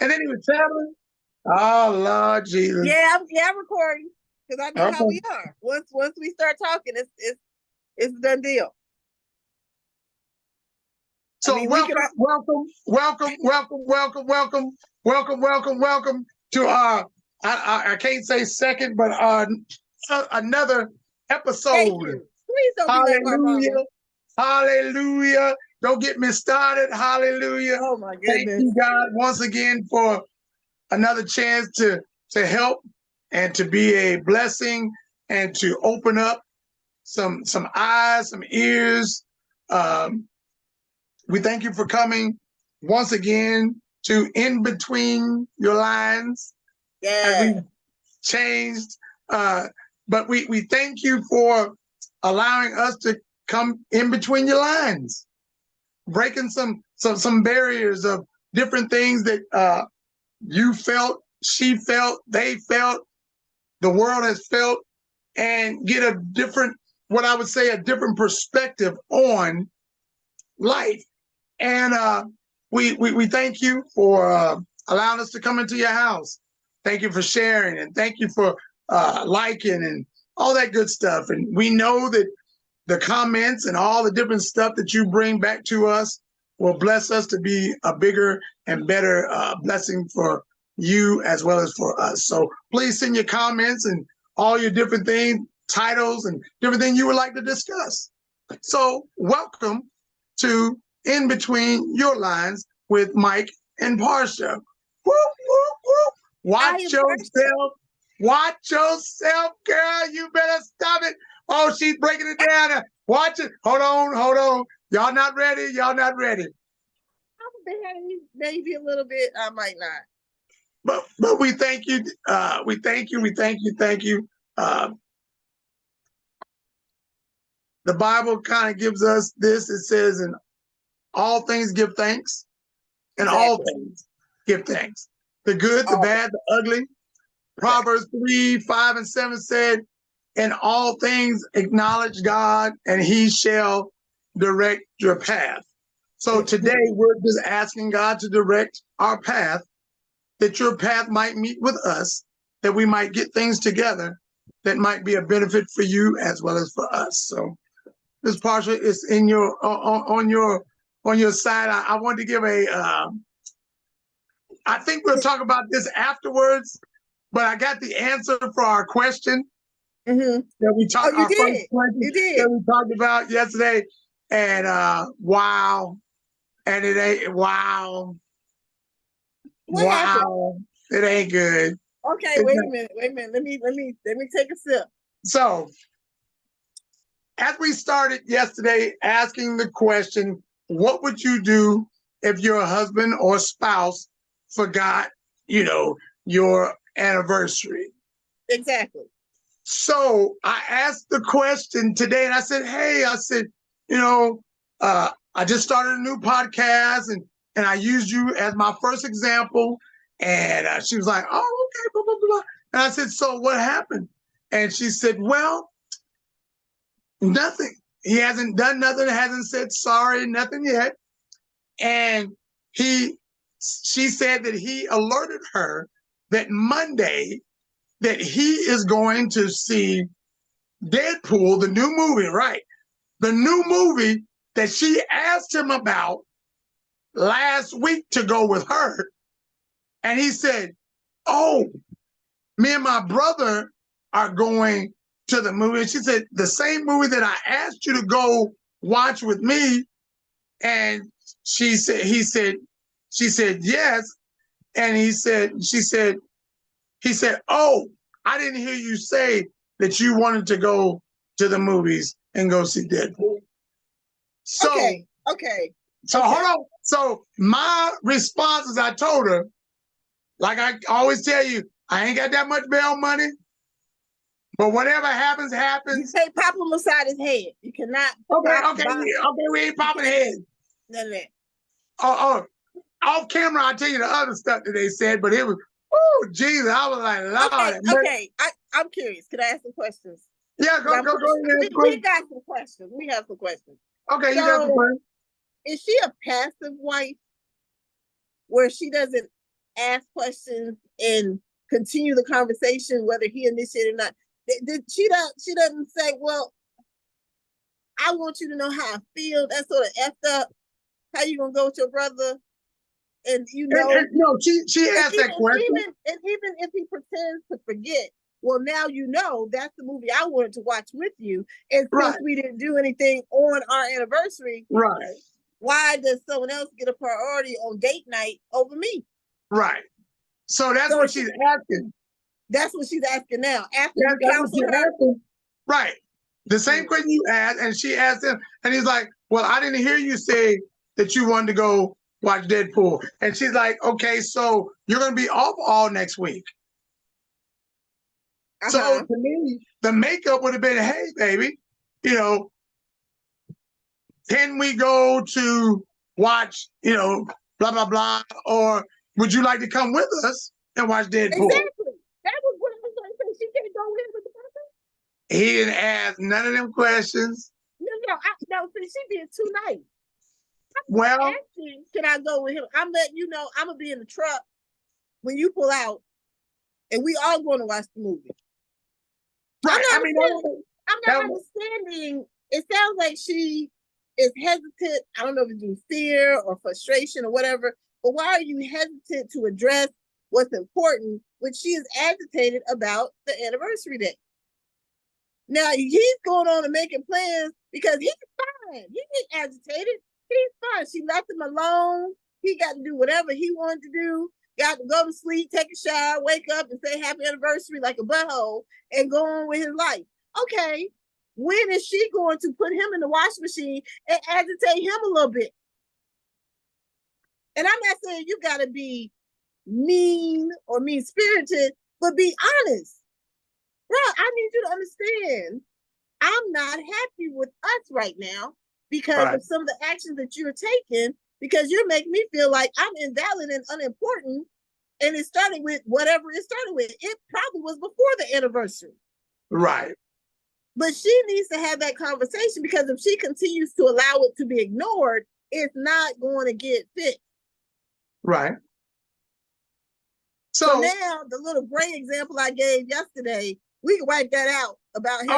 And then he was traveling. Oh Lord Jesus. Yeah, I'm recording because I know how we Okay. are. Once we start talking, it's a done deal. So welcome to our I can't say second, but another episode. Thank you. Please don't be like my mama. Hallelujah. Don't get me started. Hallelujah. Oh my goodness. Thank you, God, once again for another chance to help and to be a blessing and to open up some eyes, some ears. We thank you for coming once again to In Between Your Lines. Yeah. We changed, but we thank you for allowing us to come in between your lines, breaking some barriers of different things that you felt, she felt, they felt, the world has felt, and get a different, what I would say, a different perspective on life. And we thank you for allowing us to come into your house. Thank you for sharing, and thank you for liking and all that good stuff. And we know that the comments and all the different stuff that you bring back to us will bless us to be a bigger and better blessing for you as well as for us. So please send your comments and all your different things, titles, and different things you would like to discuss. So welcome to In Between Your Lines with Mike and Portia. Whoop, whoop, whoop. Watch yourself. Watch yourself, girl. You better stop it. Oh, she's breaking it down. Watch it. Hold on. Y'all not ready? Maybe a little bit. I might not. But we thank you. We thank you. The Bible kind of gives us this. It says, in all things give thanks, and all things give thanks. The good, the bad, the ugly. Proverbs 3:5-7 said, in all things acknowledge God, and he shall direct your path. So today we're just asking God to direct our path, that your path might meet with us, that we might get things together that might be a benefit for you as well as for us. So this Portia is in your on your side. I want to give a I think we'll talk about this afterwards, but I got the answer for our question that we talked. You did. That we talked about yesterday, and wow, and it ain't wow. What happened? It ain't good. Okay, wait a minute. Let me take a sip. So, as we started yesterday asking the question, what would you do if your husband or spouse forgot, your anniversary? Exactly. So I asked the question today, and I said, hey, I just started a new podcast, and I used you as my first example. And she was like, oh, okay, blah, blah, blah. And I said, so what happened? And she said, well, nothing. He hasn't done nothing, hasn't said sorry, nothing yet. And she said that he alerted her that Monday that he is going to see Deadpool, the new movie, right? The new movie that she asked him about last week to go with her. And he said, oh, me and my brother are going to the movie. And she said, the same movie that I asked you to go watch with me. And she said yes. And he said, oh, I didn't hear you say that you wanted to go to the movies and go see Deadpool. So, okay. So hold on. So my response is, I told her, like I always tell you, I ain't got that much bail money, but whatever happens, happens. You say pop him aside his head. You cannot. Okay, we ain't popping heads. None of that. Oh, off camera, I'll tell you the other stuff that they said, but it was, oh, Jesus, I was like, Lord. Okay. I'm curious. Could I ask some questions? Yeah, go ahead. We got some questions. We have some questions. Okay, you got some questions. Is she a passive wife where she doesn't ask questions and continue the conversation, whether he initiated or not. She doesn't say, well, I want you to know how I feel. That's sort of effed up. How you gonna go with your brother? And no, she asked that question. Even if he pretends to forget, well, now you know that's the movie I wanted to watch with you. And since we didn't do anything on our anniversary, why does someone else get a priority on date night over me? Right. So that's what she's asking. That's what she's asking now. After you counsel her. Right. The same question you asked, and she asked him, and he's like, well, I didn't hear you say that you wanted to go watch Deadpool. And she's like, okay, so you're going to be off all next week. So to me, the makeup would have been, hey, baby, can we go to watch, blah, blah, blah, or would you like to come with us and watch Deadpool? Exactly. That was what I was going to say. She can't go in with the person. He didn't ask none of them questions. No, she being too nice. Well, asking, can I go with him? I'm letting you know I'm gonna be in the truck when you pull out, and we all going to watch the movie. Right. I'm not understanding. It sounds like she is hesitant. I don't know if it's due to fear or frustration or whatever. But why are you hesitant to address what's important when she is agitated about the anniversary day? Now he's going on and making plans because he's fine. He ain't agitated. He's fine. She left him alone. He got to do whatever he wanted to do. Got to go to sleep, take a shower, wake up and say happy anniversary like a butthole and go on with his life. Okay, when is she going to put him in the washing machine and agitate him a little bit? And I'm not saying you got to be mean or mean-spirited, but be honest. Bro, I need you to understand, I'm not happy with us right now because of some of the actions that you're taking, because you're making me feel like I'm invalid and unimportant. And it started with whatever it started with. It probably was before the anniversary. Right. But she needs to have that conversation, because if she continues to allow it to be ignored, it's not going to get fixed. Right. So now the little gray example I gave yesterday, we can wipe that out about him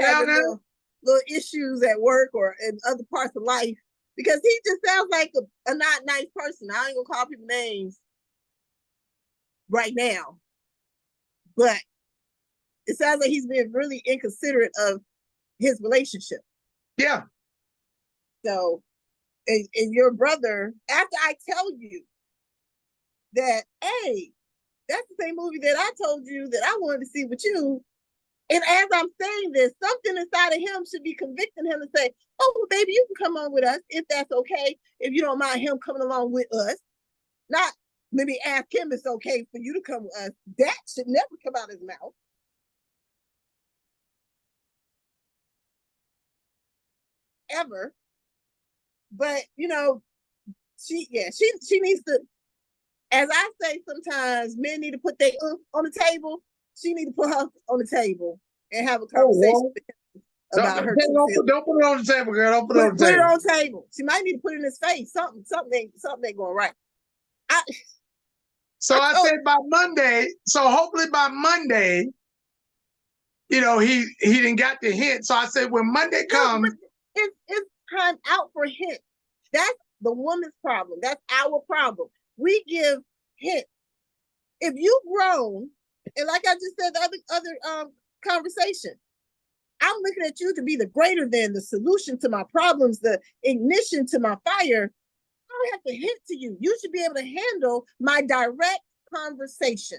having little issues at work or in other parts of life, because he just sounds like a not nice person. I ain't gonna call people names right now, but it sounds like he's being really inconsiderate of his relationship. Yeah. So, and your brother, after I tell you that, hey, that's the same movie that I told you that I wanted to see with you. And as I'm saying this, something inside of him should be convicting him to say, oh, well, baby, you can come on with us if that's okay. If you don't mind him coming along with us. Not maybe ask him if it's okay for you to come with us. That should never come out of his mouth. Ever. But, she needs to, as I say sometimes, men need to put their on the table. She need to put her on the table and have a conversation about her. Don't put it on the table, girl. Don't put it on the table. Put it on the table. She might need to put it in his face. Something ain't going right. I said by Monday. So hopefully by Monday, he didn't got the hint. So I said when Monday comes, it's time out for hints. That's the woman's problem. That's our problem. We give hints. If you grown, and like I just said, the other conversation, I'm looking at you to be the greater than, the solution to my problems, the ignition to my fire. I don't have to hint to you. You should be able to handle my direct conversation.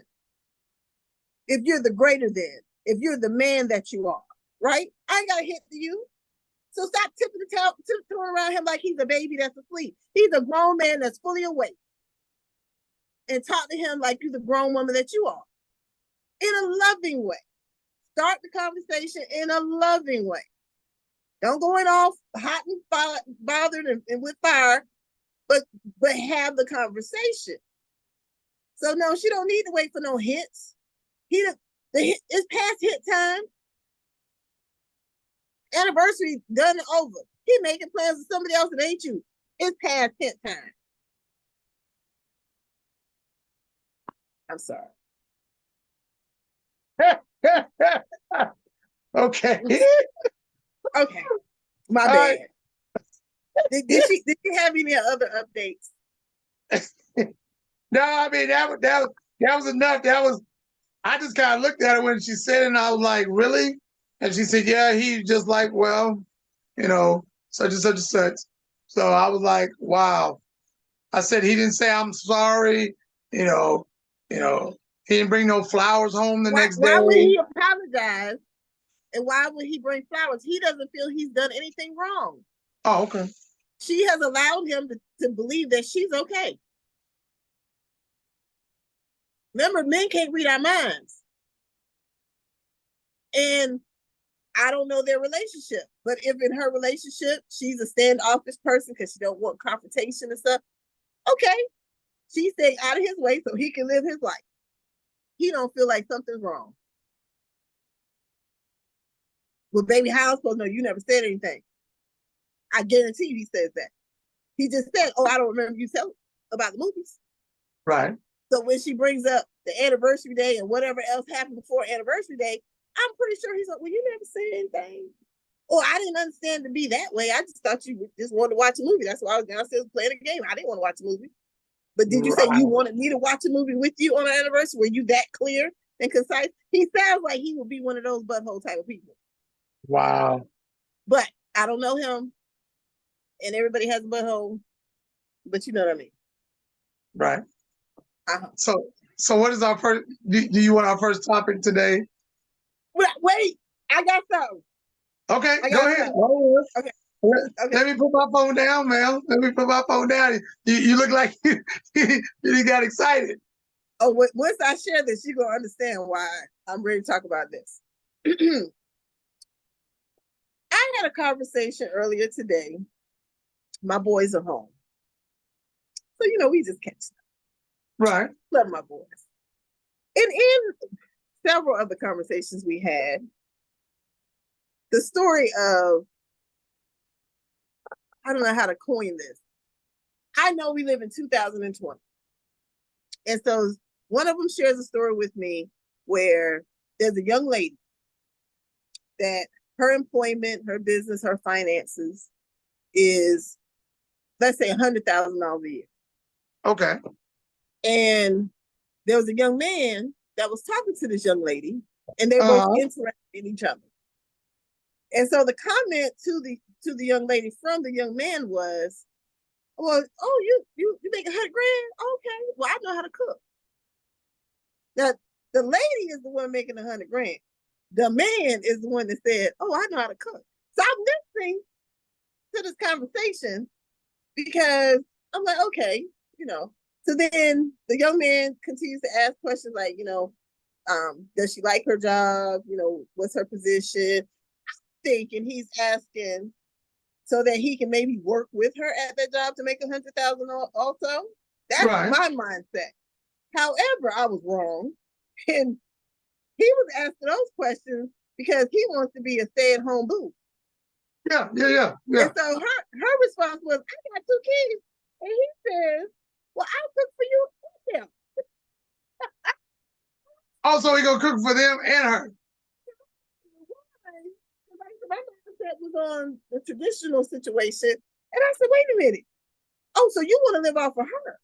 If you're the greater than, if you're the man that you are, right? I ain't got to hint to you. So stop tiptoeing around him like he's a baby that's asleep. He's a grown man that's fully awake. And talk to him like you're the grown woman that you are. In a loving way. Start the conversation in a loving way. Don't go in off hot and bothered and with fire, but have the conversation. So no, she don't need to wait for no hints. It's past hint time. Anniversary done and over. He making plans with somebody else that ain't you. It's past hint time. I'm sorry. Okay. Okay. My All bad. right. Did she have any other updates? No, I mean that was enough. I just kind of looked at her when she said it, and I was like, really? And she said, yeah, he's just like, well, such and such and such. So I was like, wow. I said he didn't say I'm sorry, you know, you know, he didn't bring no flowers home the next day. Why would he apologize? And why would he bring flowers? He doesn't feel he's done anything wrong. Oh, okay. She has allowed him to believe that she's okay. Remember, men can't read our minds. And I don't know their relationship, but if in her relationship she's a standoffish person because she don't want confrontation and stuff, okay, she's staying out of his way so he can live his life. He don't feel like something's wrong. Well, baby, how am I supposed to know? You never said anything. I guarantee you he says that. He just said, oh, I don't remember you telling about the movies. Right. So when she brings up the anniversary day and whatever else happened before anniversary day, I'm pretty sure he's like, well, you never said anything. Or I didn't understand to be that way. I just thought you just wanted to watch a movie. That's why I was downstairs playing a game. I didn't want to watch a movie. But did you say you wanted me to watch a movie with you on an anniversary? Were you that clear and concise? He sounds like he would be one of those butthole type of people. Wow. But I don't know him. And everybody has a butthole. But you know what I mean. Right. Uh-huh. So what is our first, do you want our first topic today? Wait, I got something. Okay, go ahead. Okay. Let me put my phone down, man. Let me put my phone down. You look like you got excited. Oh, once I share this, you're going to understand why I'm ready to talk about this. I had a conversation earlier today. My boys are home. So, we just catch them. Right. Love my boys. And in several of the conversations we had, the story of, I don't know how to coin this. I know we live in 2020. And so one of them shares a story with me where there's a young lady that her employment, her business, her finances is, let's say, $100,000 a year. Okay. And there was a young man that was talking to this young lady, and they were both interested in each other. And so the comment to the young lady from the young man was, well, oh, you make $100,000? Okay, well, I know how to cook. Now, the lady is the one making $100,000. The man is the one that said, oh, I know how to cook. So I'm listening to this conversation because I'm like, okay, So then the young man continues to ask questions like, does she like her job? What's her position? I'm thinking he's asking so that he can maybe work with her at that job to make $100,000 also. That's right. My mindset. However, I was wrong. And he was asking those questions because he wants to be a stay-at-home boo. Yeah. And so her response was, I got 2 kids. And he says, well, I'll cook for you and them. Also, he gonna cook for them and her. My mindset was on the traditional situation. And I said, wait a minute. Oh, so you want to live off of her?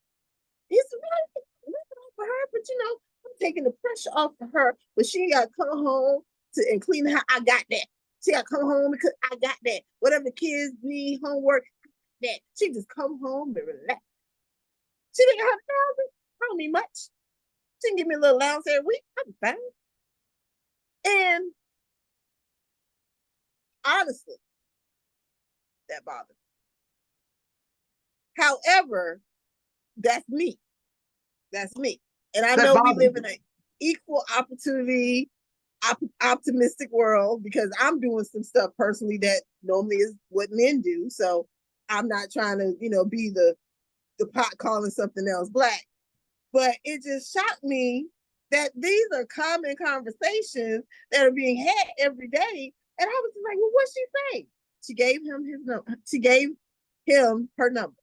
He said, well, live off of her, but I'm taking the pressure off of her. But she got to come home and clean the house. I got that. She got to come home because I got that. Whatever the kids need, homework, that. She just come home and relax. She didn't have $100,000. I don't need much. She can give me a little allowance every week. I'll be fine. And honestly, that bothered me. However, that's me. That's me. And I know we live in an equal opportunity, optimistic world because I'm doing some stuff personally that normally is what men do. So I'm not trying to, be the pot calling something else black. But it just shocked me that these are common conversations that are being had every day. And I was like, well, what'd she say? She gave him his number. She gave him her number.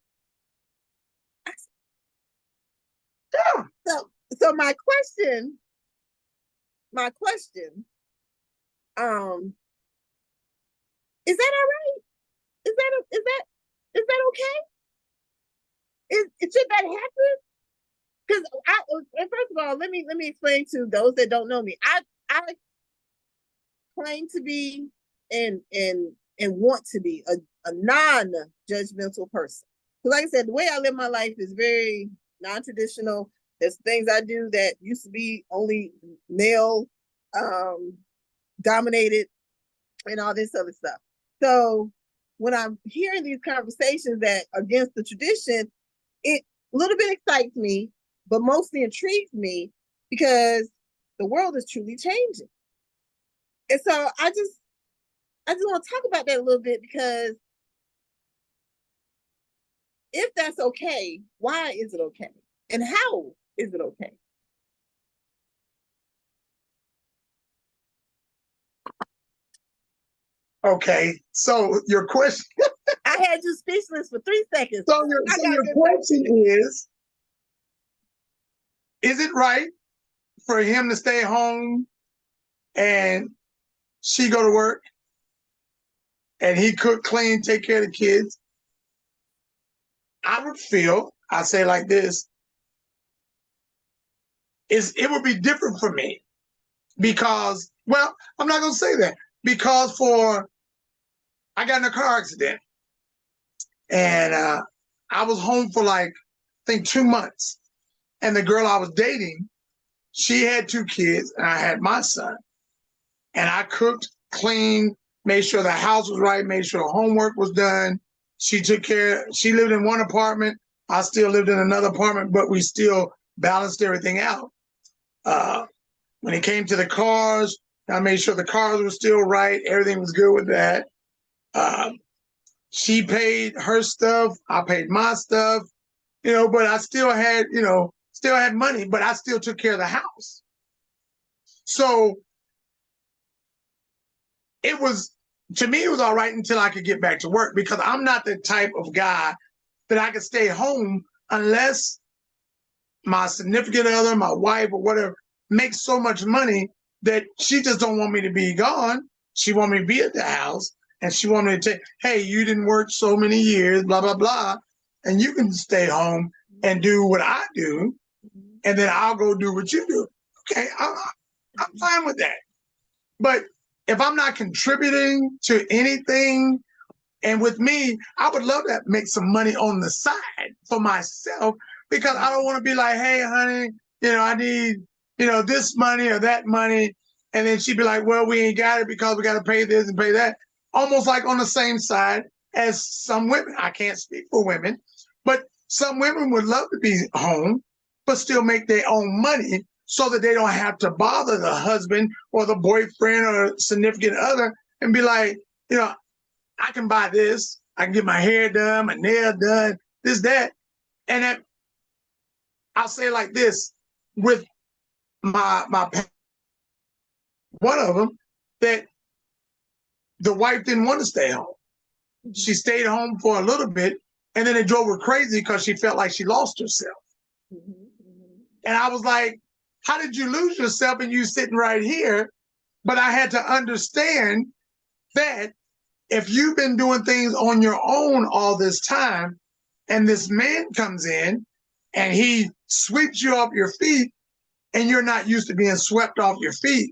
Yeah. So So my question, is that all right? Is that okay? Should that happen? Because first of all, let me explain to those that don't know me. I claim to be and want to be a non-judgmental person. So like I said, the way I live my life is very non-traditional. There's things I do that used to be only male dominated and all this other stuff. So when I'm hearing these conversations that against the tradition, it a little bit excites me, but mostly intrigues me because the world is truly changing. And so I just want to talk about that a little bit, because if that's okay, why is it okay? And how is it okay? Okay, so your question. I had you speechless for 3 seconds. So your question is it right for him to stay home and she go to work and he cook, clean, take care of the kids? I would feel, I say like this, it would be different for me because, well, I'm not going to say that, because I got in a car accident and I was home for like, I think 2 months. And the girl I was dating, she had 2 kids and I had my son. And I cooked, cleaned, made sure the house was right, made sure homework was done. She took care, she lived in one apartment. I still lived in another apartment, but we still balanced everything out. When it came to the cars, I made sure the cars were still right. Everything was good with that. She paid her stuff. I paid my stuff, but I still had, still had money, but I still took care of the house. So it was, to me, it was all right until I could get back to work, because I'm not the type of guy that I could stay home unless my significant other, my wife or whatever, makes so much money that she just don't want me to be gone. She want me to be at the house, and she want me to take, hey, you didn't work so many years, blah, blah, blah, and you can stay home and do what I do, and then I'll go do what you do. Okay, I'm fine with that. But if I'm not contributing to anything, and with me, I would love to make some money on the side for myself, because I don't want to be like, hey, honey, I need, this money or that money. And then she'd be like, well, we ain't got it because we got to pay this and pay that. Almost like on the same side as some women. I can't speak for women, but some women would love to be home, but still make their own money so that they don't have to bother the husband or the boyfriend or significant other and be like, I can buy this, I can get my hair done, my nail done, this, that. And that, I'll say it like this, with my one of them, that the wife didn't want to stay home. She stayed home for a little bit, and then it drove her crazy because she felt like she lost herself. And I was like, how did you lose yourself and you sitting right here? But I had to understand that if you've been doing things on your own all this time, and this man comes in and he sweeps you off your feet, and you're not used to being swept off your feet,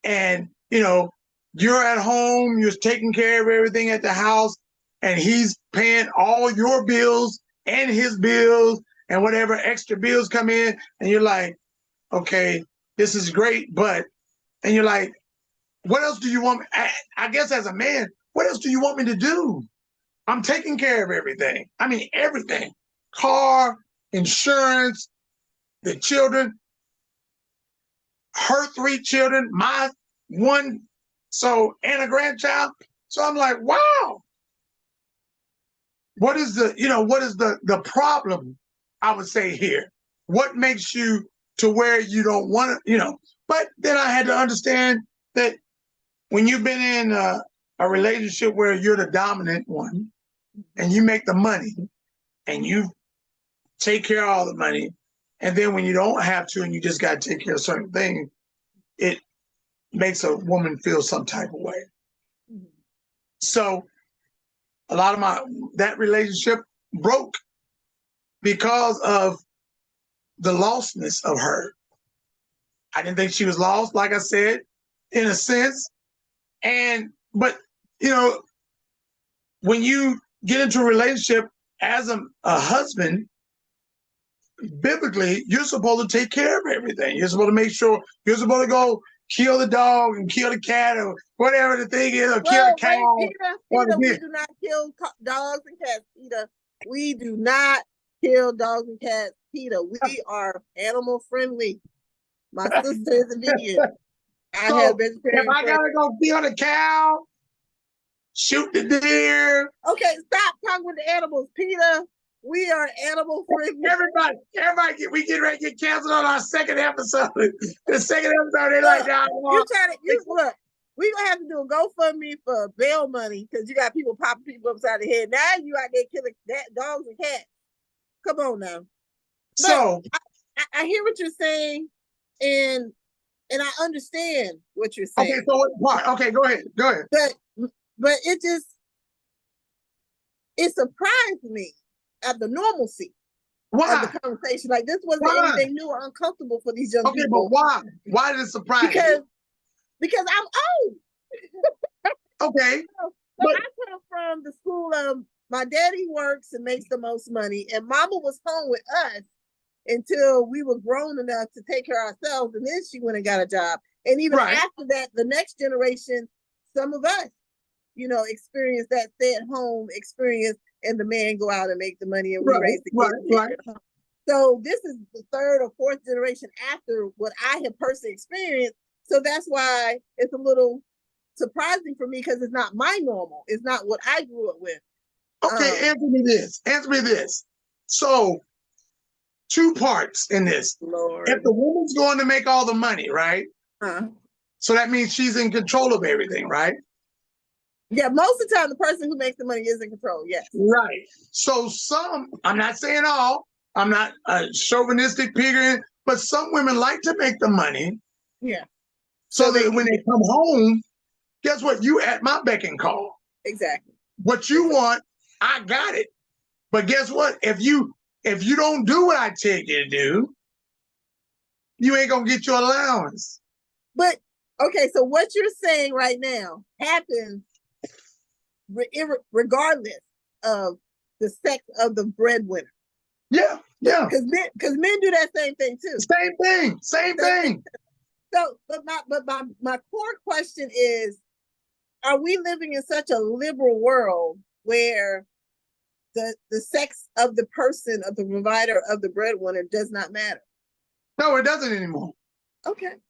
and you're at home, you're taking care of everything at the house, and he's paying all your bills and his bills and whatever extra bills come in, and you're like, okay, this is great, and you're like, what else do you want me? I guess as a man, what else do you want me to do? I'm taking care of everything. I mean, everything. Car, insurance, the children, her 3 children, my 1, and a grandchild. So I'm like, wow. What is the problem, I would say here? What makes you to where you don't want to, but then I had to understand that when you've been in a relationship where you're the dominant one and you make the money and you take care of all the money And then when you don't have to and you just got to take care of certain things, it makes a woman feel some type of way. Mm-hmm. So a lot of that relationship broke because of the lostness of her. I didn't think she was lost, like I said, in a sense. But when you get into a relationship as a husband, biblically, you're supposed to take care of everything. You're supposed to make sure, you're supposed to go kill the dog and kill the cat or whatever the thing is, or kill the cow. Peter, we do not kill dogs and cats, Peter. We do not kill dogs and cats, Peter. We are animal friendly. My sister is a vegan. I have vegetarian. If I gotta go kill the cow, shoot the deer. Okay, stop talking with the animals, Peter. We are animal friendly. Everybody, we get ready to get canceled on our second episode. The second episode, they're like, nah, look, we gonna have to do a GoFundMe for bail money because you got people popping people upside the head. Now you out there killing dogs and cats. Come on now. So I hear what you're saying, and I understand what you're saying. Okay, so what part? Okay, go ahead. But it surprised me at the normalcy of the conversation. Like this wasn't anything new or uncomfortable for these young people. Okay, but why? Why did it surprise you? Because I'm old. Okay. So I come from the school of my daddy works and makes the most money, and mama was home with us until we were grown enough to take care of ourselves, and then she went and got a job. And even after that, the next generation, some of us, experience that stay-at-home experience, and the man go out and make the money and we raise the kids. Right. So this is the third or fourth generation after what I have personally experienced. So that's why it's a little surprising for me because it's not my normal. It's not what I grew up with. Okay, answer me this. So 2 parts in this. Lord. If the woman's going to make all the money, right? So that means she's in control of everything, right? Yeah, most of the time the person who makes the money is in control, yes. Right. So I'm not saying all, I'm not chauvinistic, piggy, but some women like to make the money. Yeah. So that when they come home, guess what? You at my beck and call. Exactly. What you want, I got it. But guess what? If you don't do what I tell you to do, you ain't gonna get your allowance. But okay, so what you're saying right now happens regardless of the sex of the breadwinner. Yeah. Because men do that same thing too. Same thing. So, but my core question is: are we living in such a liberal world where the sex of the person, of the provider, of the breadwinner does not matter? No, it doesn't anymore. Okay. And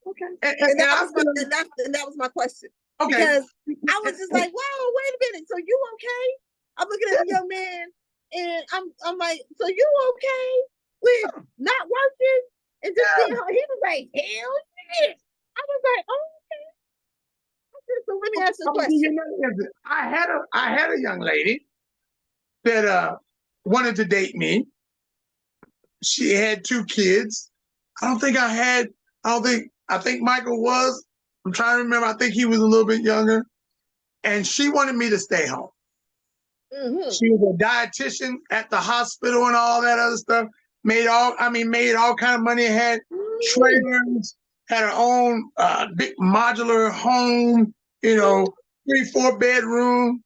that was my question. Okay. Because I was just like, whoa, wait a minute. So you okay? I'm looking at the young man and I'm like, so you okay with not working and just being home? He was like, hell yeah. I was like, oh, okay. So let me ask you a question. I had a young lady that wanted to date me. She had 2 kids. I think Michael was. I'm trying to remember. I think he was a little bit younger. And she wanted me to stay home. Mm-hmm. She was a dietitian at the hospital and all that other stuff. Made all kind of money, had trailers, had her own big modular home, 3-4 bedroom,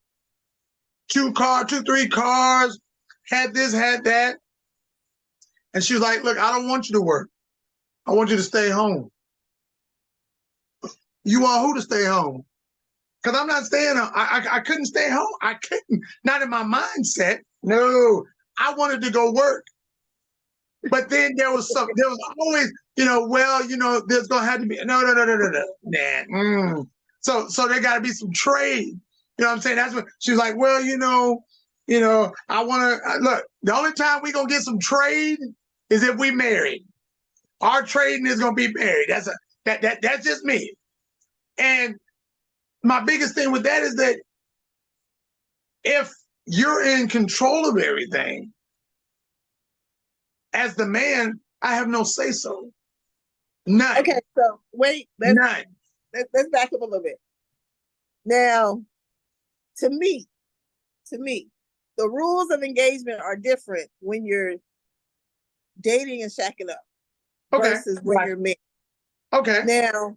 2, 3 cars, had this, had that. And she was like, look, I don't want you to work. I want you to stay home. You want who to stay home? Because I'm not staying home. I couldn't stay home. I couldn't. Not in my mindset. No, I wanted to go work. But then there was always, there's going to have to be, no. Nah. So there got to be some trade. You know what I'm saying? That's what she was like, well, I want to, look, the only time we going to get some trade is if we married. Our trading is going to be married. That's just me. And my biggest thing with that is that if you're in control of everything, as the man, I have no say so. None. Okay, so wait, None. let's back up a little bit. Now, to me, the rules of engagement are different when you're dating and shacking up Okay. versus when you're married. Okay. Now,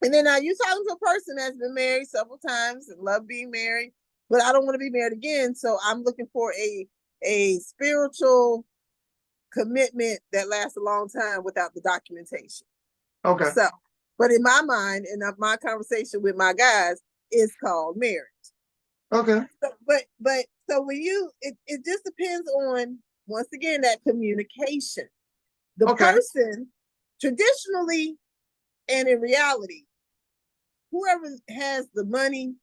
and then now you're talking to a person that's been married several times and love being married, but I don't want to be married again. So I'm looking for a spiritual commitment that lasts a long time without the documentation. Okay. So, but in my mind, and my conversation with my guys, is called marriage. Okay. So, but so when it just depends on, once again, that communication. The person, traditionally and in reality, whoever has the money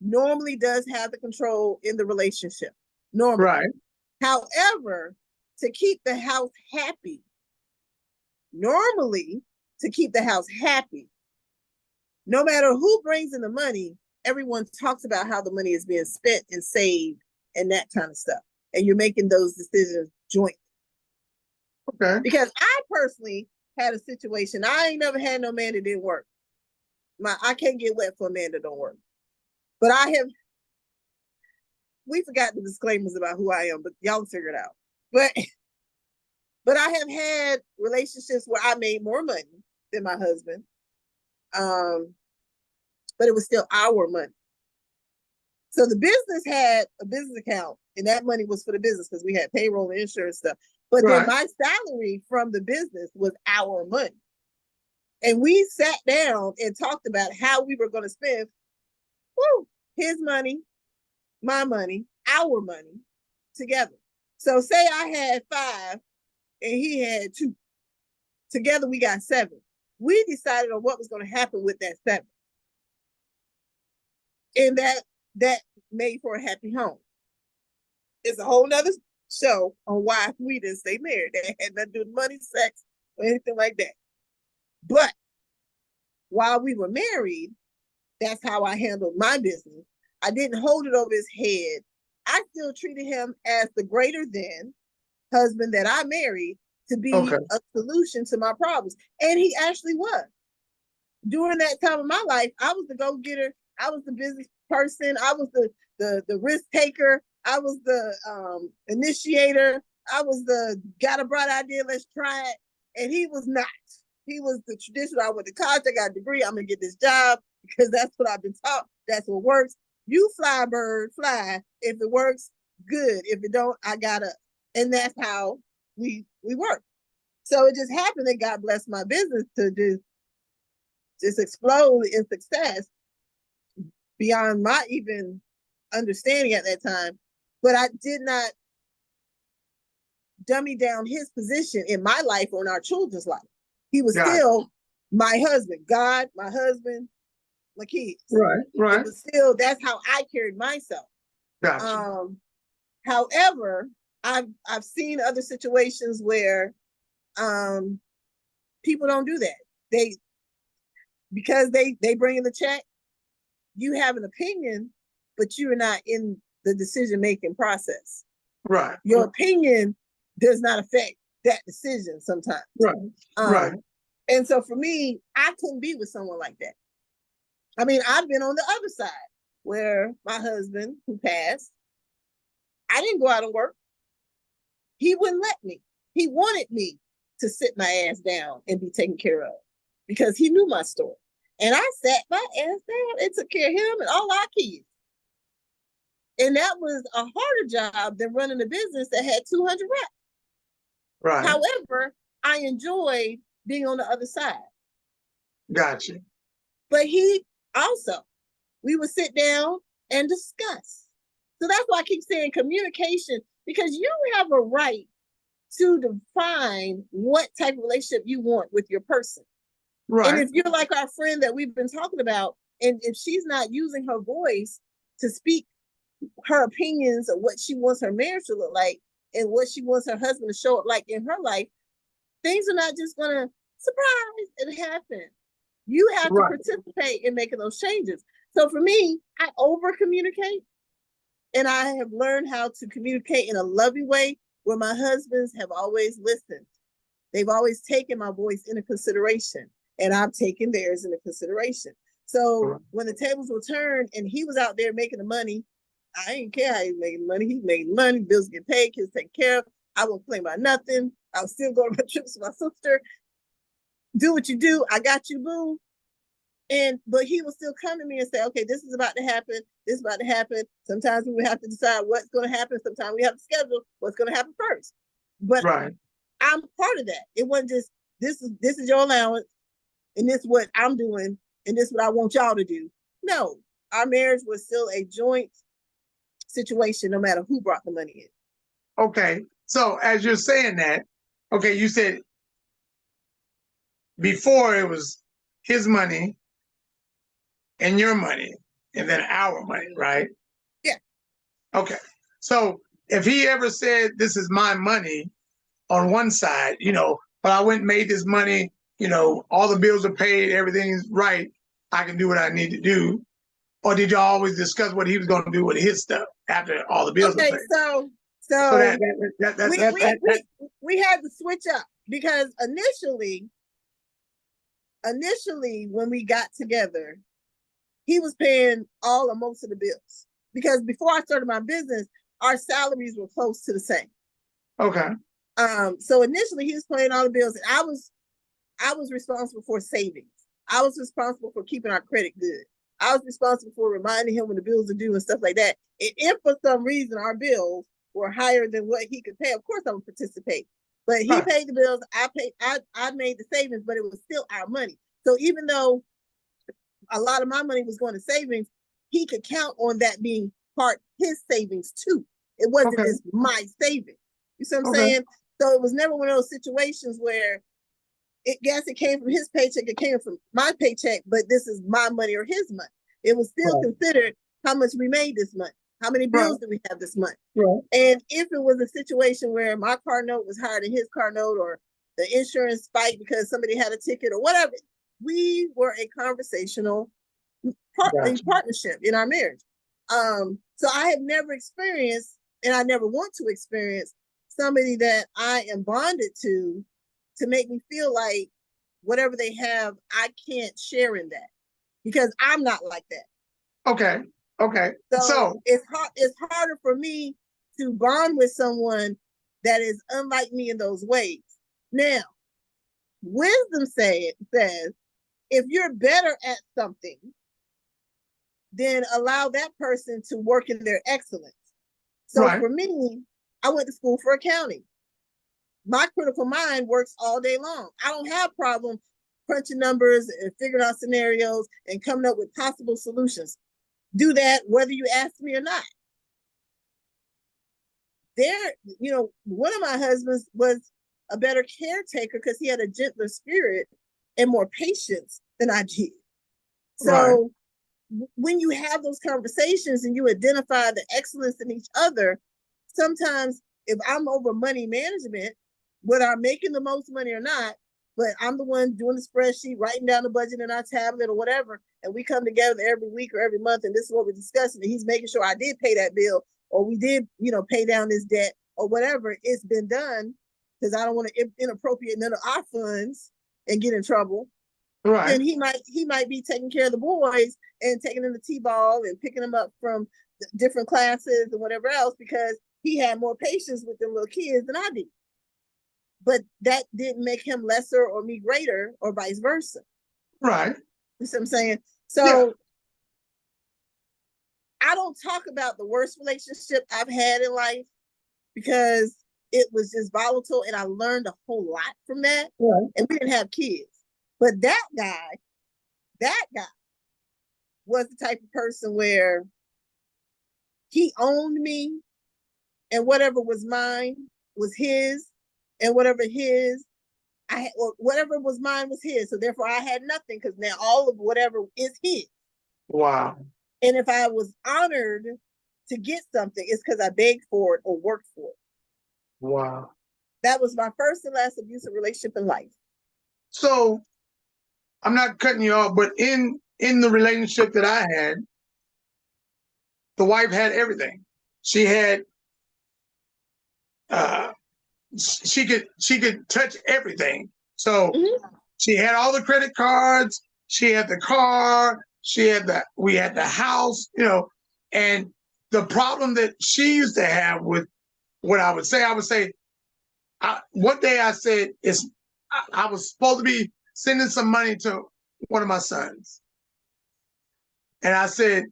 normally does have the control in the relationship. Normally. Right. However, to keep the house happy, normally to keep the house happy, no matter who brings in the money, everyone talks about how the money is being spent and saved and that kind of stuff. And you're making those decisions jointly. Okay. Because I personally had a situation. I ain't never had no man that didn't work. I can't get wet for a man that don't work. But we forgot the disclaimers about who I am, but y'all figure it out. But I have had relationships where I made more money than my husband. But it was still our money. So the business had a business account, and that money was for the business because we had payroll and insurance stuff. But then my salary from the business was our money. And we sat down and talked about how we were going to spend his money, my money, our money together. So say I had 5 and he had 2. Together we got 7. We decided on what was going to happen with that 7. And that made for a happy home. It's a whole nother show on why we didn't stay married. That had nothing to do with money, sex, or anything like that. But while we were married, that's how I handled my business. I didn't hold it over his head. I still treated him as the greater than husband that I married to be a solution to my problems. And he actually was. During that time of my life, I was the go-getter. I was the business person. I was the risk taker. I was the initiator. I was the got a bright idea, let's try it. And he was not. He was the traditional. I went to college, I got a degree, I'm going to get this job because that's what I've been taught. That's what works. You fly, bird, fly. If it works, good. If it don't, I got up. And that's how we work. So it just happened that God blessed my business to just explode in success beyond my even understanding at that time. But I did not dummy down his position in my life or in our children's life. He was still my husband, God, my husband, my kids. Right. It was still, that's how I carried myself. Gotcha. However, I've seen other situations where people don't do that. Because they bring in the check, you have an opinion, but you are not in the decision-making process. Right. Your opinion does not affect that decision sometimes. Right. And so for me, I couldn't be with someone like that. I mean, I've been on the other side where my husband, who passed, I didn't go out and work. He wouldn't let me. He wanted me to sit my ass down and be taken care of because he knew my story. And I sat my ass down and took care of him and all our kids. And that was a harder job than running a business that had 200 reps. Right. However, I enjoyed being on the other side. Gotcha. But he also, we would sit down and discuss. So that's why I keep saying communication, because you have a right to define what type of relationship you want with your person. Right. And if you're like our friend that we've been talking about, and if she's not using her voice to speak her opinions of what she wants her marriage to look like and what she wants her husband to show up like in her life, things are not just going to surprise and happen. You have to participate in making those changes. So for me, I over communicate, and I have learned how to communicate in a loving way where my husbands have always listened They've always taken my voice into consideration, and I've taken theirs into consideration. So when the tables were turned and he was out there making the money, I didn't care how he's making money. He's making money, bills get paid, kids taken care of. I won't complain about nothing. I'll still go to my trips with my sister. Do what you do. I got you, boo. But he will still come to me and say, okay, this is about to happen. This is about to happen. Sometimes we would have to decide what's going to happen. Sometimes we have to schedule what's going to happen first. But I'm part of that. It wasn't just, this is your allowance, and this is what I'm doing, and this is what I want y'all to do. No, our marriage was still a joint situation, no matter who brought the money in. Okay. So as you're saying that, okay, you said before it was his money and your money and then our money, right? Yeah. Okay. So if he ever said, this is my money on one side, but I went and made this money, all the bills are paid, everything's right, I can do what I need to do. Or did y'all always discuss what he was going to do with his stuff after all the bills are paid? So we had to switch up because initially when we got together, he was paying all or most of the bills because before I started my business, our salaries were close to the same. Okay. So initially he was paying all the bills, and I was responsible for savings. I was responsible for keeping our credit good. I was responsible for reminding him when the bills are due and stuff like that. And if for some reason our bills were higher than what he could pay, of course I would participate. But he paid the bills, I made the savings, but it was still our money. So even though a lot of my money was going to savings, he could count on that being part his savings too. It wasn't just my savings. You see what I'm saying? So it was never one of those situations where it came from his paycheck, it came from my paycheck, but this is my money or his money. It was still considered how much we made this month. How many bills did we have this month? And if it was a situation where my car note was higher than his car note, or the insurance spiked because somebody had a ticket or whatever, we were a conversational partnership in our marriage. So I have never experienced, and I never want to experience, somebody that I am bonded to make me feel like whatever they have, I can't share in that, because I'm not like that. Okay. So it's harder for me to bond with someone that is unlike me in those ways. Now, wisdom says, if you're better at something, then allow that person to work in their excellence. So for me, I went to school for accounting. My critical mind works all day long. I don't have problem crunching numbers and figuring out scenarios and coming up with possible solutions. Do that whether you ask me or not. One of my husbands was a better caretaker because he had a gentler spirit and more patience than I did. So when you have those conversations and you identify the excellence in each other, sometimes if I'm over money management, whether I'm making the most money or not, but I'm the one doing the spreadsheet, writing down the budget in our tablet or whatever, and we come together every week or every month, and this is what we're discussing, and he's making sure I did pay that bill, or we did, pay down this debt, or whatever, it's been done, because I don't want to inappropriate none of our funds and get in trouble. Then he might be taking care of the boys and taking them to T-ball and picking them up from different classes and whatever else, because he had more patience with them little kids than I did. But that didn't make him lesser or me greater, or vice versa. Right. You see what I'm saying? So I don't talk about the worst relationship I've had in life, because it was just volatile and I learned a whole lot from that. And we didn't have kids. But that guy was the type of person where he owned me, and whatever was mine was his, and whatever was mine was his. So therefore I had nothing, because now all of whatever is his. Wow. And if I was honored to get something, it's because I begged for it or worked for it. Wow. That was my first and last abusive relationship in life. So I'm not cutting you off, but in the relationship that I had, the wife had everything. She had she could touch everything. So Mhm. she had all the credit cards, she had the car, we had the house, and the problem that she used to have with what I would say, one day I said I was supposed to be sending some money to one of my sons. And I said,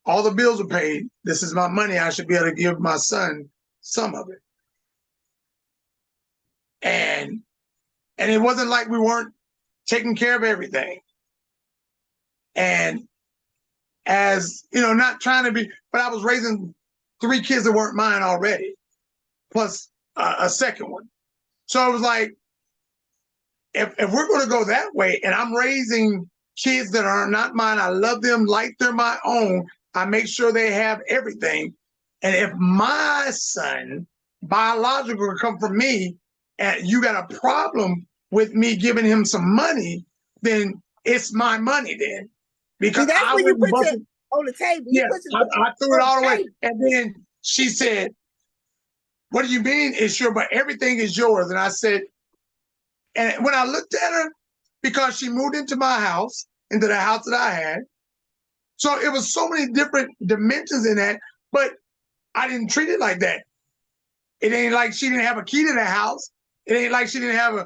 all the bills are paid. This is my money. I should be able to give my son some of it. And it wasn't like we weren't taking care of everything. And as, not trying to be, but I was raising 3 kids that weren't mine already, plus a second one. So it was like, if we're going to go that way, and I'm raising kids that are not mine, I love them like they're my own. I make sure they have everything. And if my son, biological, come from me, and you got a problem with me giving him some money, then it's my money then. Because See, that's I when you wouldn't put bust it on the table. Yeah, I threw it all away. And then she said, what do you mean it's yours? But everything is yours. And I said, and when I looked at her, because she moved into my house, into the house that I had, so it was so many different dimensions in that, but I didn't treat it like that. It ain't like she didn't have a key to the house. It ain't like she didn't have a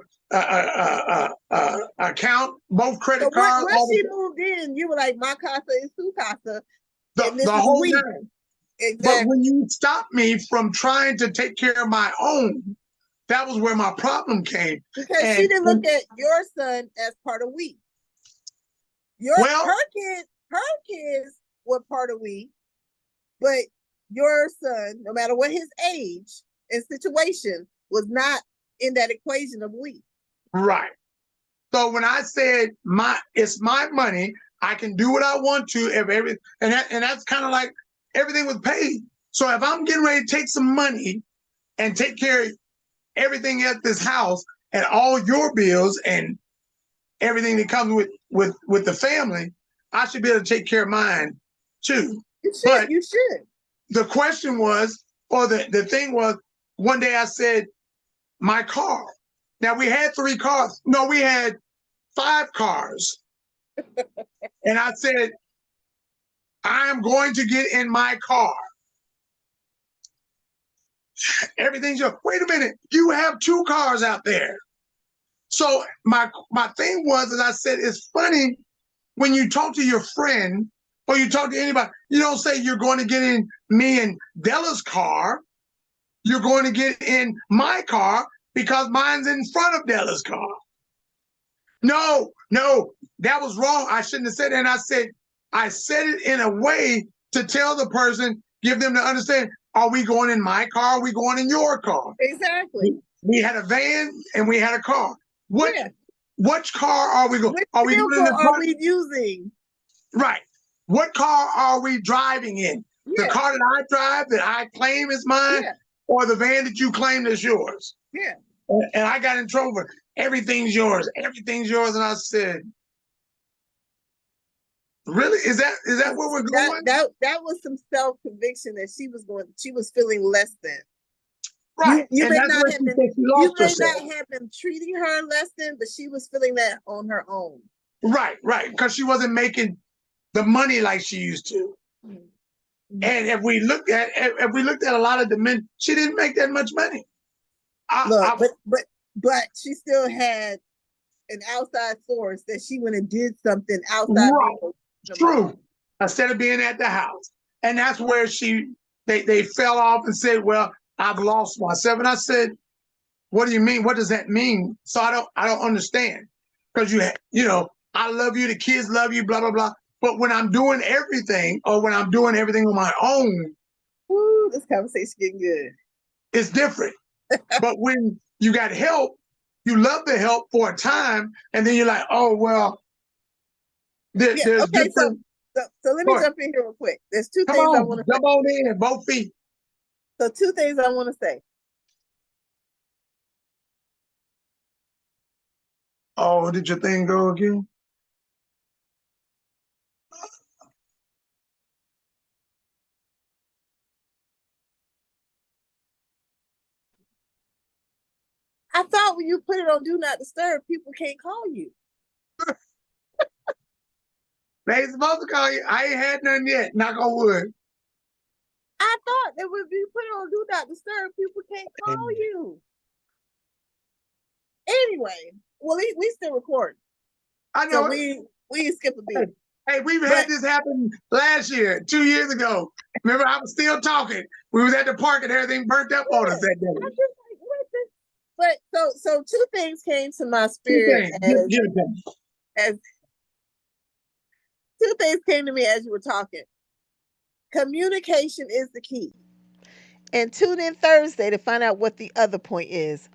account, both credit cards. Once she moved in, you were like, my casa is su casa, and this the is whole we. time. Exactly. But when you stop me from trying to take care of my own, that was where my problem came. Because she didn't look at your son as part of we. Her kids were part of we, but your son, no matter what his age and situation, was not in that equation of we. Right. So when I said it's my money, I can do what I want to and that's kind of like everything was paid. So if I'm getting ready to take some money and take care of everything at this house and all your bills and everything that comes with the family, I should be able to take care of mine too. You should. The question was, or the thing was, one day I said, my car. Now we had 3 cars. No, we had 5 cars. And I said, I am going to get in my car. Everything's yours. Wait a minute, you have 2 cars out there. So my thing was, as I said, it's funny when you talk to your friend or you talk to anybody, you don't say you're going to get in me and Della's car. You're going to get in my car because mine's in front of Della's car. No, that was wrong. I shouldn't have said it. And I said it in a way to tell the person, give them to understand, are we going in my car? Are we going in your car? Exactly. We had a van and we had a car. Which car are we going? Are we going in the are we using? Right. What car are we driving in? The car that I drive that I claim is mine, or the van that you claim is yours? Yeah. And I got in trouble for everything's yours. Everything's yours. And I said, really? Is that where we're going? That was some self-conviction that she was feeling less than. Right. You may not have been treating her less than, but she was feeling that on her own. Right. Because she wasn't making the money like she used to. Mm-hmm. And if we looked at a lot of the men, she didn't make that much money. But she still had an outside source that she went and did something outside. Right. True. Instead of being at the house. And that's where they fell off and said, well, I've lost myself. And I said, what do you mean? What does that mean? So I don't understand. Because I love you, the kids love you, blah, blah, blah. But when I'm doing everything, or when I'm doing everything on my own, ooh, this conversation getting good. It's different. But when you got help, you love the help for a time, and then you're like, oh well. There's okay, different. So let me jump in here real quick. There's 2 things I want to say. Jump on in, both feet. So 2 things I want to say. Oh, did your thing go again? I thought when you put it on Do Not Disturb, people can't call you. They supposed to call you. I ain't had none yet. Knock on wood. I thought that when you put it on Do Not Disturb, people can't call you. Anyway, well, we still recording. I know. So we skip a beat. Hey, we've had this happen last year, 2 years ago. Remember, I was still talking. We was at the park and everything burnt up on us that day. I'm just like, what the? But so two things came to my spirit as two things came to me as you were talking. Communication is the key. And tune in Thursday to find out what the other point is.